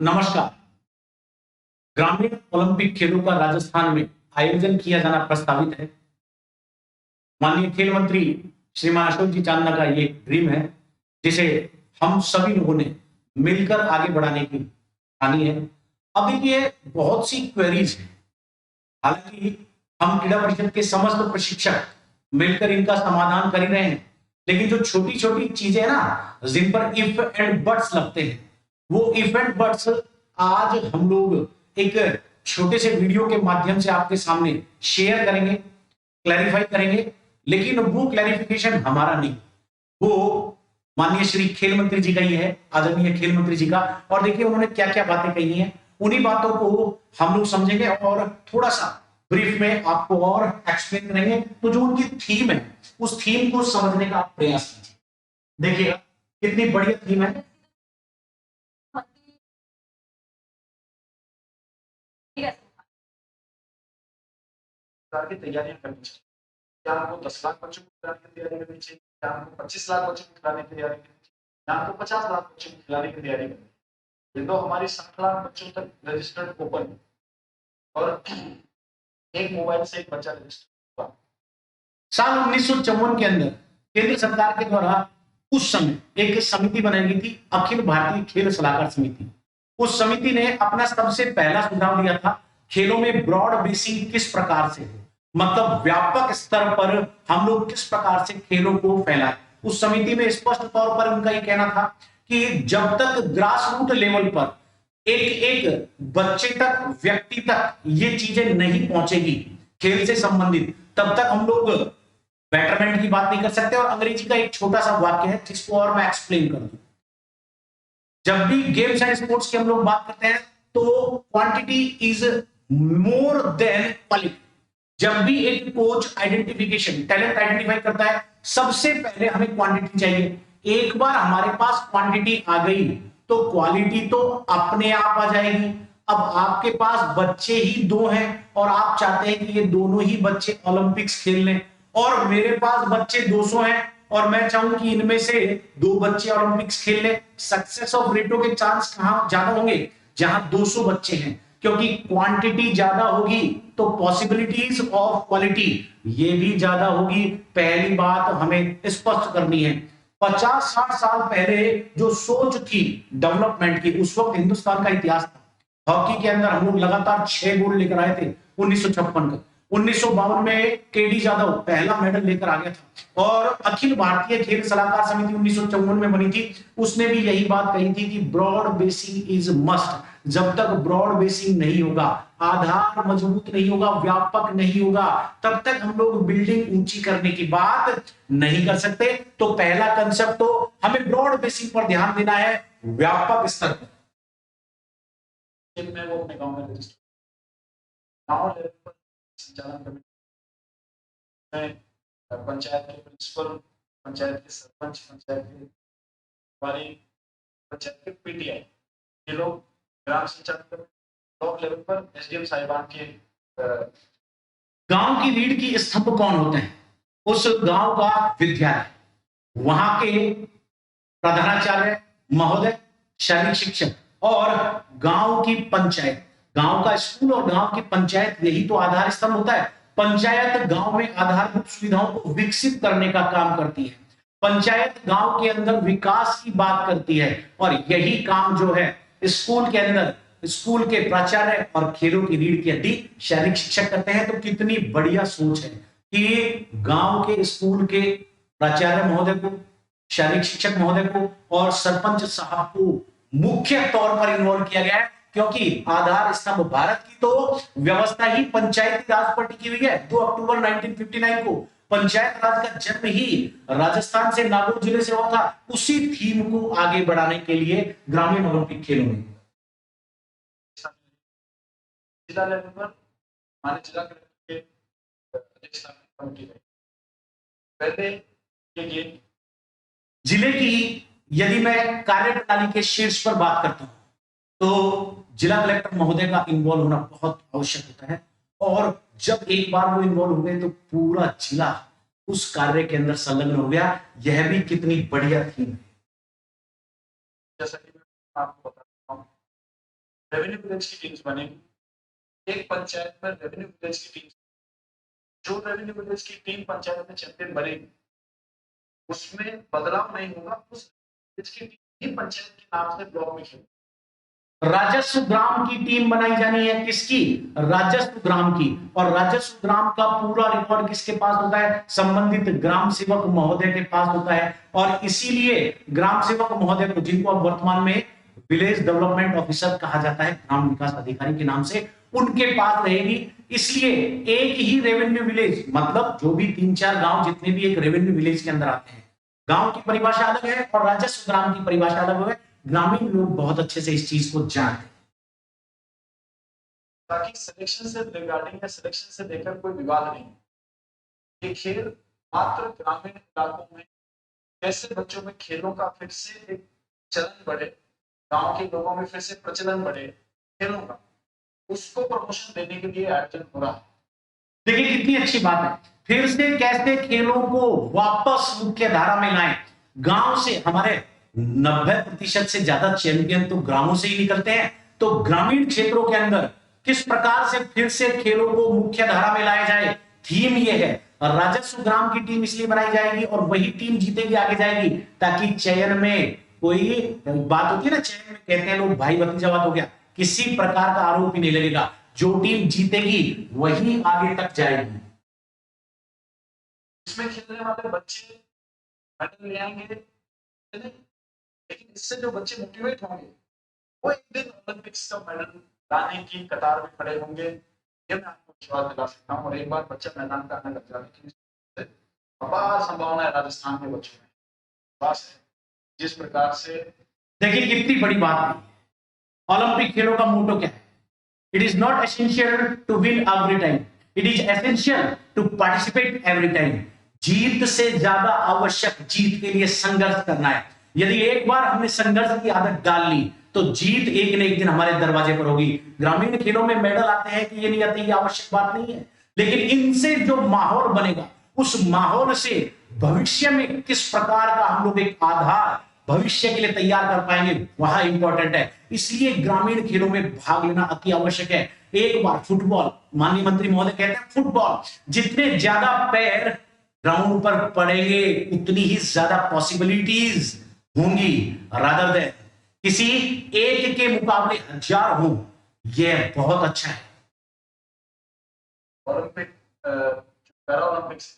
नमस्कार। ग्रामीण ओलंपिक खेलों का राजस्थान में आयोजन किया जाना प्रस्तावित है। माननीय खेल मंत्री श्रीमान अशोक जी चांदना का ये ड्रीम है, जिसे हम सभी लोगों ने मिलकर आगे बढ़ाने की ठानी है। अब देखिए, बहुत सी क्वेरीज हैं। हालांकि हम क्रीड़ा परिषद के समस्त प्रशिक्षक मिलकर इनका समाधान कर ही रहे हैं, लेकिन जो छोटी छोटी चीजें हैं ना, जिन पर इफ एंड बट्स लगते हैं, वो इफ एंड बट्स आज हम लोग एक छोटे से वीडियो के माध्यम से आपके सामने शेयर करेंगे, क्लैरिफाई करेंगे। लेकिन वो क्लैरिफिकेशन हमारा नहीं, वो माननीय श्री खेल मंत्री जी का ही है, आदरणीय खेल मंत्री जी का। और देखिए उन्होंने क्या क्या बातें कही हैं, उन्हीं बातों को हम लोग समझेंगे और थोड़ा सा ब्रीफ में आपको और एक्सप्लेन करेंगे। तो जो उनकी थीम है, उस थीम को समझने का आप प्रयास कीजिए। देखिएगा कितनी बढ़िया थीम है। की तैयारियां करनी चाहिए। क्या आपको 10 लाख बच्चों को खिलाने की तैयारी करनी चाहिए, क्या आपको 25 लाख बच्चों को खिलाने की तैयारी करनी चाहिए, या आपको 50 लाख बच्चों को खिलाने की तैयारी करनी है। ये तो हमारी 60 लाख बच्चों तक रजिस्टर्ड ओपन है और एक मोबाइल से एक बच्चा रजिस्टर्ड हुआ। साल 1954 के अंदर केंद्र सरकार के द्वारा उस समय एक समिति बनाई गई थी, अखिल भारतीय खेल सलाहकार समिति। उस समिति ने अपना सबसे पहला सुझाव दिया था, खेलों में ब्रॉड बेसिंग किस प्रकार से हो, मतलब व्यापक स्तर पर हम लोग किस प्रकार से खेलों को फैलाएं। उस समिति में स्पष्ट तौर पर उनका यह कहना था कि जब तक ग्रास रूट लेवल पर एक एक बच्चे तक, व्यक्ति तक ये चीजें नहीं पहुंचेगी खेल से संबंधित, तब तक हम लोग बेटरमेंट की बात नहीं कर सकते। और अंग्रेजी का एक छोटा सा वाक्य है जिसको और मैं एक्सप्लेन कर दूं। जब भी गेम्स एंड स्पोर्ट्स की हम लोग बात करते हैं तो quantity is more than quality. जब भी एक कोच आइडेंटिफिकेशन, टैलेंट आइडेंटिफाई करता है, सबसे पहले हमें क्वांटिटी चाहिए। एक बार हमारे पास क्वांटिटी आ गई तो क्वालिटी तो अपने आप आ जाएगी। अब आपके पास बच्चे ही दो हैं और आप चाहते हैं कि ये दोनों ही बच्चे ओलंपिक्स खेल लें, और मेरे पास बच्चे 200 हैं और मैं चाहूं कि इनमें से दो बच्चे ओलंपिक्स खेल ले। सक्सेस ऑफ रेटो के चांस कहां ज्यादा होंगे? जहां 200 बच्चे हैं, क्योंकि क्वांटिटी ज्यादा होगी तो पॉसिबिलिटीज ऑफ क्वालिटी ये भी ज्यादा होगी। पहली बात हमें स्पष्ट करनी है, 50-60 साल पहले जो सोच थी डेवलपमेंट की, उस वक्त हिंदुस्तान का इतिहास था। हॉकी के अंदर हम लोग लगातार 6 गोल्ड लेकर आए थे 1956 का। 1952 में केडी जाधव पहला मेडल लेकर आ गया था। और अखिल भारतीय खेल सलाहकार समिति 1954 में बनी थी, उसने भी यही बात कही थी कि ब्रॉड बेसिंग इज मस्ट। जब तक ब्रॉड बेसिंग नहीं होगा, आधार मजबूत नहीं होगा, व्यापक नहीं होगा, तब तक हम लोग बिल्डिंग ऊंची करने की बात नहीं कर सकते। तो पहला कंसेप्ट तो हमें ब्रॉड बेसिंग पर ध्यान देना है, व्यापक स्तर पर। में वो अपने गांव में रजिस्टर, गांव लेवल पर संचालन कमेटी में पंचायत के प्रिंसिपल, पंचायत के सरपंच, पंचायत के हमारी पंचायत के पीटीआई, ये लोग ग्राम संचालन कमेटी, ब्लॉक लेवल पर एसडीएम साहिबान के गांव की रीढ़ की स्तंभ कौन होते हैं? उस गांव का विद्यालय, वहां के प्रधानाचार्य महोदय, शारीरिक शिक्षक और गांव की पंचायत। गांव का स्कूल और गांव की पंचायत, यही तो आधार स्तंभ होता है। पंचायत गांव में आधारभूत सुविधाओं को विकसित करने का काम करती है। पंचायत गांव के अंदर विकास की बात करती है, और यही काम जो है स्कूल के अंदर स्कूल के प्राचार्य और खेलों की रीढ़ की हड्डी शारीरिक शिक्षक करते हैं। तो कितनी बढ़िया सोच है कि गांव के स्कूल के प्राचार्य महोदय को, शारीरिक शिक्षक महोदय को और सरपंच साहब को मुख्य तौर पर इन्वॉल्व किया गया है, क्योंकि आधार स्तंभ भारत की तो व्यवस्था ही पंचायती राज पर टिकी हुई है। 2 अक्टूबर 1959 को पंचायत राज का जन्म ही राजस्थान से नागौर जिले से हुआ था, उसी थीम को आगे बढ़ाने के लिए ग्रामीण ओलंपिक खेलों में। जिला लेवल पर माननीय जिला कलेक्टर के अध्यक्षता में कमेटी रही। पहले ये गेम जिले की यदि मैं कार्यप्रणाली के शीर्ष पर बात करता हूं तो जिला कलेक्टर महोदय का इन्वॉल्व होना बहुत आवश्यक होता है। और जब एक बार वो इन्वॉल्व हो गए तो पूरा जिला उस कार्य के अंदर संलग्न हो गया। यह भी कितनी बढ़िया थी। जैसा कि मैं आपको बता रेवेन्यू विलेज की टीम्स बनेगी। एक पंचायत में रेवेन्यू विलेज की टीम, जो रेवेन्यू विलेज की टीम पंचायत में चैंपियन बनेगी उसमें बदलाव नहीं होगा, उस विलेज की टीम ही पंचायत के नाम से ब्लॉक में खेलेगी। राजस्व ग्राम की टीम बनाई जानी है, किसकी? राजस्व ग्राम की। और राजस्व ग्राम का पूरा रिकॉर्ड किसके पास होता है? संबंधित ग्राम सेवक महोदय के पास होता है। और इसीलिए ग्राम सेवक महोदय को, जिनको अब वर्तमान में विलेज डेवलपमेंट ऑफिसर कहा जाता है, ग्राम विकास अधिकारी के नाम से, उनके पास रहेगी। इसलिए एक ही रेवेन्यू विलेज, मतलब जो भी 3-4 गांव जितने भी एक रेवेन्यू विलेज के अंदर आते हैं, गांव की परिभाषा अलग है और राजस्व ग्राम की परिभाषा अलग है। ग्रामीण लोग बहुत अच्छे से इस चीज को जानते हैं। ताकि सिलेक्शन से रिगार्डिंग या सिलेक्शन से लेकर कोई विवाद नहीं। ये खेल मात्र ग्रामीण इलाकों में कैसे बच्चों में खेलों का फिर से एक चलन बढ़े, गांव के लोगों में फिर से प्रचलन बढ़े खेलों का, उसको प्रमोशन देने के लिए आयोजन हो रहा है। देखिए कितनी अच्छी बात है। फिर से कैसे खेलों को वापस मुख्य धारा में लाएं। गांव से हमारे 90% से ज्यादा चैंपियन तो ग्रामों से ही निकलते हैं। तो ग्रामीण क्षेत्रों के अंदर किस प्रकार से फिर से खेलों को मुख्य धारा में लाया जाए, थीम ये है। राजस्व ग्राम की टीम इसलिए बनाई जाएगी और वही टीम जीतेगी, आगे जाएगी, ताकि चयन में कोई बात होती है ना, चयन में कहते हैं लोग भाई भतीजावाद हो गया, किसी प्रकार का आरोप ही नहीं लगेगा। जो टीम जीतेगी वही आगे तक जाएगी। इसमें खेलने वाले बच्चे मेडल ले आएंगे नहीं, लेकिन इससे जो बच्चे मोटिवेट होंगे वो एक दिन ओलंपिक्स का मेडल लाने की कतार में खड़े होंगे, ये मैं आपको विश्वास दिला सकता हूँ। और एक बार बच्चा मैदान का आने लग जाने की अपार संभावना है राजस्थान के बच्चों में, बस जिस प्रकार से। देखिए कितनी बड़ी बात है। ओलंपिक खेलों का मोटो क्या है? It is not essential to win every time, it is essential to participate every time. जीत से ज्यादा आवश्यक जीत के लिए संघर्ष करना है। यदि एक बार हमने संघर्ष की आदत डाल ली तो जीत एक न एक दिन हमारे दरवाजे पर होगी। ग्रामीण खेलों में मेडल आते हैं कि ये नहीं आते, ये आवश्यक बात नहीं है, लेकिन इनसे जो माहौल बनेगा, उस माहौल से भविष्य में किस प्रकार का हम लोग एक आधार भविष्य के लिए तैयार कर पाएंगे, वहां इंपॉर्टेंट है। इसलिए ग्रामीण खेलों में भाग लेना अति आवश्यक है। एक बार फुटबॉल, माननीय मंत्री महोदय कहते हैं, फुटबॉल जितने ज्यादा पैर ग्राउंड पर पड़ेंगे उतनी ही ज्यादा पॉसिबिलिटीज होंगी, रादर देन किसी एक के मुकाबले 1000 हो। यह बहुत अच्छा है। ओलंपिक, पैरा ओलंपिक्स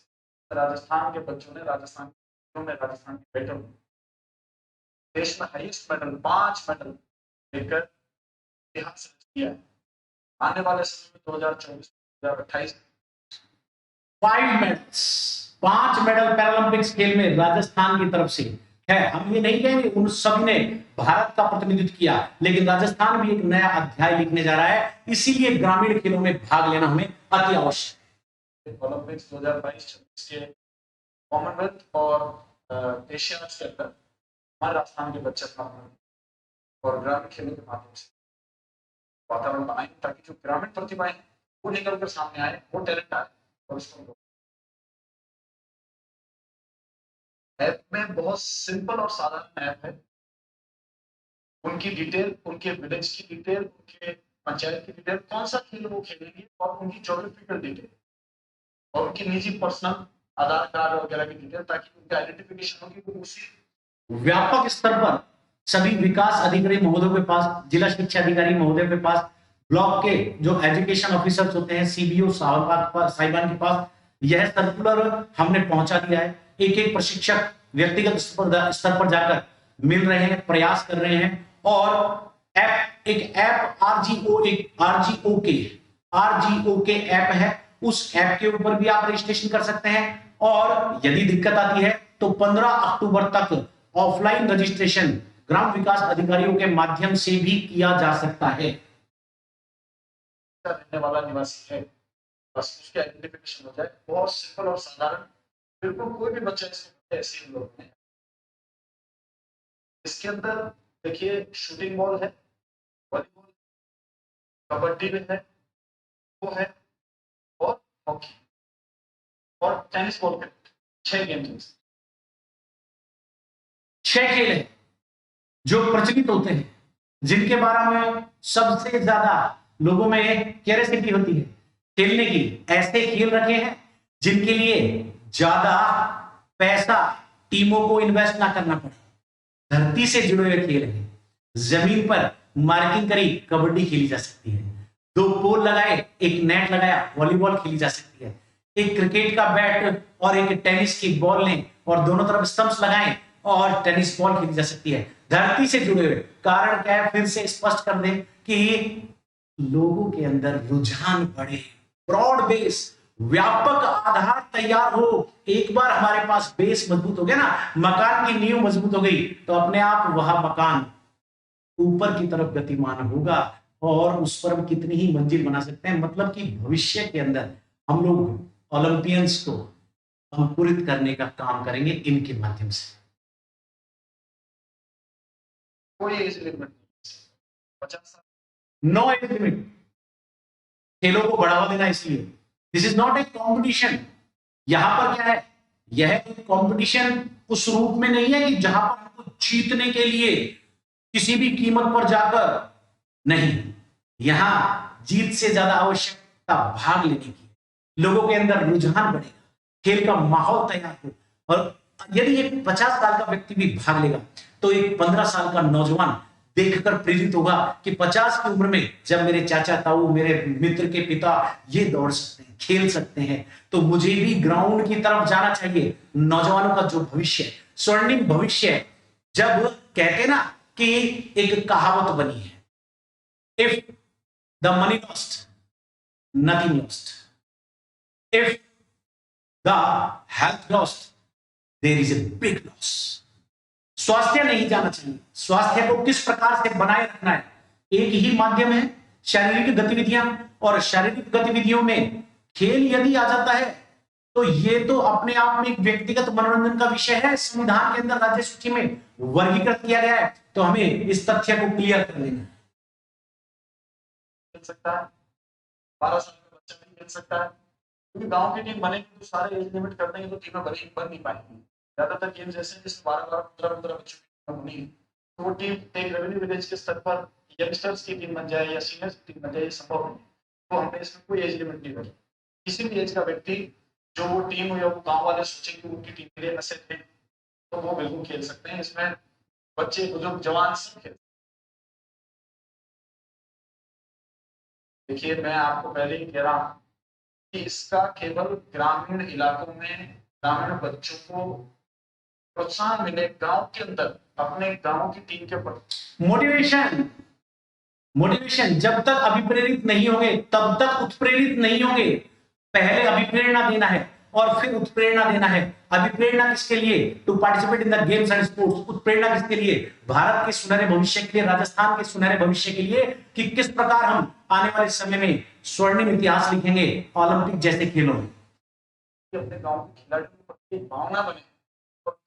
राजस्थान के बच्चों ने, राजस्थान के बेटों ने देश में हाईएस्ट मेडल 5 मेडल लेकर इतिहास रच दिया है। आने वाले समय में 2024-2028 5 मेडल्स, 5 मेडल पैरालंपिक्स खेल में राजस्थान की तरफ से है। हम ये नहीं कहेंगे उन सभी ने भारत का प्रतिनिधित्व किया, लेकिन राजस्थान भी एक नया अध्याय लिखने जा रहा है। इसीलिए ग्रामीण खेलों में भाग लेना हमें अति आवश्यक है। ओलंपिक्स 2022-26 के कॉमनवेल्थ और एशिया के अंदर हमारे राजस्थान के बच्चे अपना और ग्रामीण खेलों के माध्यम से वातावरण बनाएंगे, ताकि जो ग्रामीण प्रतिभाएं वो निकल कर सामने आए, वो टैलेंट आए और उसको। ऐप में बहुत सिंपल और साधारण ऐप है। उनकी डिटेल, उनके विलेज की डिटेल, उनके पंचायत की डिटेल, कौन सा खेल वो खेलेंगे और उनकी ज्योग्राफिकल डिटेल और उनकी निजी पर्सनल आधार कार्ड वगैरह की डिटेल, ताकि उनका आइडेंटिफिकेशन होगी वो उसी व्यापक स्तर पर सभी विकास अधिकारी महोदयों के पास, जिला शिक्षा अधिकारी महोदय के पास, ब्लॉक के जो एजुकेशन ऑफिसर्स होते हैं, सीबीओ साहिबान के पास यह सर्कुलर हमने पहुंचा दिया है। एक एक प्रशिक्षक व्यक्तिगत स्तर पर जाकर मिल रहे हैं, प्रयास कर रहे हैं। और एक ऐप आरजीओ के ऐप है, उस ऐप के ऊपर भी आप रजिस्ट्रेशन कर सकते हैं। और यदि दिक्कत आती है तो 15 अक्टूबर तक ऑफलाइन रजिस्ट्रेशन ग्राम विकास अधिकारियों के माध्यम से भी किया जा सकता है। रहने वाला निवासी है, बस उसके आइडेंटिफिकेशन हो जाए। बहुत सिंपल और साधारण, बिल्कुल कोई भी बच्चा इसमें ऐसे लोग हैं। इसके अंदर देखिए शूटिंग बॉल है, वॉलीबॉल, कबड्डी भी है, वो है, और हॉकी और टेनिस बॉल के 6 गेम्स, 6 खेल है जो प्रचलित होते हैं जिनके बारे में सबसे ज्यादा लोगों में क्यूरियोसिटी होती है खेलने की, ऐसे खेल रखे हैं जिनके लिए ज्यादा पैसा टीमों को इन्वेस्ट ना करना पड़े, धरती से जुड़े हुए खेल हैं। जमीन पर मार्किंग करी कबड्डी खेली जा सकती है, दो पोल लगाए एक नेट लगाया वॉलीबॉल खेली जा सकती है, एक क्रिकेट का बैट और एक टेनिस की बॉल लें और दोनों तरफ स्टंप्स लगाएं और टेनिस बॉल खेली जा सकती है। धरती से जुड़े हुए कारण क्या है, फिर से स्पष्ट कर दें कि लोगों के अंदर रुझान बढ़े, ब्रॉड बेस, व्यापक आधार तैयार हो। एक बार हमारे पास बेस मजबूत हो गया ना, मकान की नींव मजबूत हो गई, तो अपने आप वह मकान ऊपर की तरफ गतिमान होगा और उस पर हम कितनी ही मंजिल बना सकते हैं। मतलब कि भविष्य के अंदर हम लोग ओलंपियंस को अंकुरित करने का काम करेंगे इनके माध्यम से। कोई एज लिमिट नहीं, 50 साल, नो एज लिमिट, खेलों को बढ़ावा देना इसलिए। This is not a competition. यहां पर क्या है, यह एक कॉम्पिटिशन उस रूप में नहीं है कि जहां पर हमको जीतने के लिए किसी भी कीमत पर जाकर, नहीं, यहां जीत से ज्यादा आवश्यकता भाग लेने की, लोगों के अंदर रुझान बढ़ेगा, खेल का माहौल तैयार हो। और यदि एक 50 साल का व्यक्ति भी भाग लेगा तो एक 15 साल का नौजवान देखकर प्रेरित होगा कि 50 की उम्र में जब मेरे चाचा ताऊ, मेरे मित्र के पिता ये दौड़ सकते हैं, खेल सकते हैं, तो मुझे भी ग्राउंड की तरफ जाना चाहिए। नौजवानों का जो भविष्य है, स्वर्णिम भविष्य है। जब कहते हैं ना कि एक कहावत बनी है, if the money lost nothing lost, if the health lost their is a big loss. स्वास्थ्य नहीं जाना चाहिए। स्वास्थ्य को किस प्रकार से बनाए रखना है, एक ही माध्यम है, शारीरिक गतिविधियां। और शारीरिक गतिविधियों में खेल यदि आ जाता है तो ये तो अपने आप में एक व्यक्तिगत मनोरंजन का विषय है, संविधान के अंदर राज्य सूची में वर्गीकृत किया गया है। तो हमें इस तथ्य को क्लियर कर लेना है। खेल सकता है, 12 साल का बच्चा भी खेल सकता है, क्योंकि गांव की टीम बनेगी तो सारे एज लिमिट कर देंगे तो टीमें बन नहीं पाएंगी। ज्यादातर गेम जैसे जिसमें 12-12, 15-15 बच्चों की टीम होनी है, तो वो टीम एक रेवेन्यू विलेज के स्तर पर यंगस्टर्स की टीम बन जाए या सीनियर्स की टीम बन जाए, ये संभव नहीं। तो हमने इसमें कोई एज लिमिट नहीं रखी। किसी भी एज का व्यक्ति जो वो टीम हो या वो गाँव वाले सोचे कि उनकी टीम के लिए असेट है, तो वो बिल्कुल खेल सकते हैं। इसमें बच्चे, बुजुर्ग, जवान सब खेल। देखिए, मैं आपको पहले ही कह रहा हूँ कि इसका केवल ग्रामीण इलाकों में ग्रामीण बच्चों को प्रोत्साहन मिले, गांव के अंदर अपने गांव की टीम के प्रति मोटिवेशन, मोटिवेशन जब तक अभिप्रेरित नहीं होंगे तब तक उत्प्रेरित नहीं होंगे। पहले अभिप्रेरणा देना है और फिर उत्प्रेरणा देना है। अभिप्रेरणा किसके लिए? To participate in the games and sports. उत्प्रेरणा किसके लिए? भारत के सुनहरे भविष्य के लिए, राजस्थान के सुनहरे भविष्य के लिए, कि किस प्रकार हम आने वाले समय में स्वर्णिम इतिहास लिखेंगे ओलंपिक जैसे खेलों में। अपने गांव के खिलाड़ियों के प्रति भावना बने और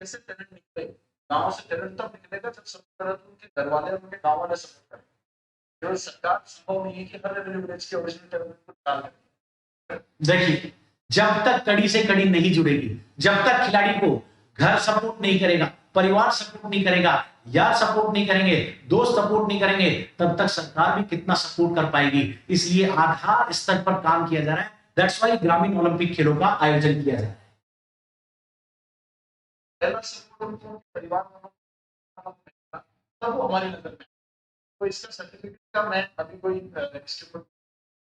कैसे टैलेंट निकले। गांव से टैलेंट तब निकलेगा जब सबसे पहले तो उनके घर वाले और उनके गांव वाले सपोर्ट करें। केवल सरकार संभव नहीं है कि हर रेवेन्यू विलेज के ओरिजिनल टैलेंट को डाल दें। देखिए, जब तक कड़ी से कड़ी नहीं जुड़ेगी, जब तक खिलाड़ी को घर सपोर्ट नहीं करेगा, परिवार सपोर्ट नहीं करेगा, यार सपोर्ट नहीं करेंगे, दोस्त सपोर्ट नहीं करेंगे, तब तक सरकार भी कितना सपोर्ट कर पाएगी। इसलिए आधार स्तर पर काम किया जा रहा है। दैट्स वाई ग्रामीण ओलंपिक खेलों का आयोजन किया जा रहा है। पहला सपोर्ट उनको परिवार वालों को, तब वो हमारी नजर में। तो इसका सर्टिफिकेट का मैं अभी कोई इसके ऊपर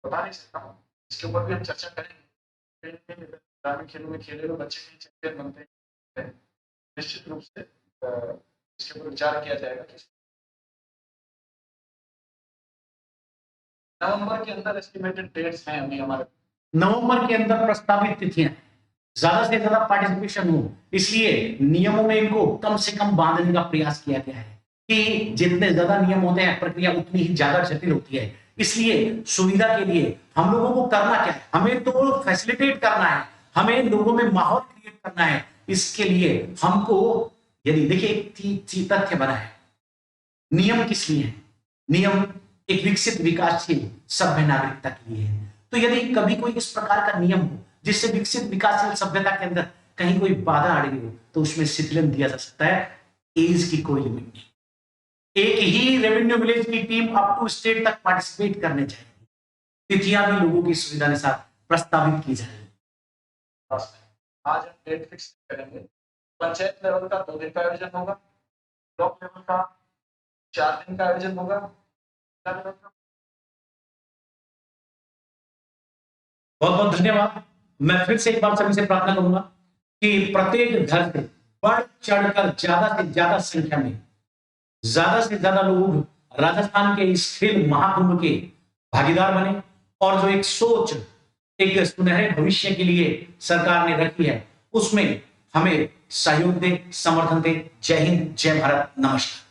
बता नहीं सकता हूँ। इसके ऊपर भी हम चर्चा करेंगे। ग्रामीण खेलों में खेले हुए बच्चे भी चैंपियन बनते हैं, निश्चित रूप से इसके ऊपर विचार किया जाएगा कि नवंबर के अंदर एस्टिमेटेड डेट्स हैं अभी हमारे। नवंबर के अंदर प्रस्तावित तिथियां, ज्यादा से ज्यादा पार्टिसिपेशन हो, इसलिए नियमों में इनको कम से कम बांधने का प्रयास किया गया है कि जितने ज्यादा नियम होते हैं प्रक्रिया उतनी ही ज्यादा जटिल होती है। इसलिए सुविधा के लिए हम लोगों को करना क्या है? हमें तो फैसिलिटेट करना है, हमें लोगों में माहौल क्रिएट करना है। इसके लिए हमको, यदि देखिए एक तथ्य बना है, नियम किस लिए है? नियम एक विकसित विकासशील सभ्य नागरिकता के लिए है। तो यदि कभी कोई इस प्रकार का नियम हो जिससे विकसित विकासशील सभ्यता के अंदर कहीं कोई बाधा आ रही हो, तो उसमें शिथिलन दिया जा सकता है। एज की कोई लिमिट नहीं। एक ही रेवेन्यू विलेज की टीम अप टू स्टेट तक पार्टिसिपेट करने जाएगी। तिथियां भी लोगों की सुविधा के साथ प्रस्तावित की जाएगी। आज हम डेट फिक्स करेंगे। पंचायत लेवल का 2 दिन का आयोजन होगा, ब्लॉक लेवल का 4 दिन का आयोजन होगा, जिला लेवल का बहुत बहुत धन्यवाद। मैं फिर से एक बार सभी से प्रार्थना करूंगा कि प्रत्येक घर से बढ़ चढ़कर ज्यादा से ज्यादा संख्या में ज्यादा से ज्यादा लोग राजस्थान के इस खेल महाकुंभ के भागीदार बने और जो एक सोच, एक सुनहरे भविष्य के लिए सरकार ने रखी है, उसमें हमें सहयोग दे, समर्थन दे। जय हिंद, जय भारत, नमस्कार।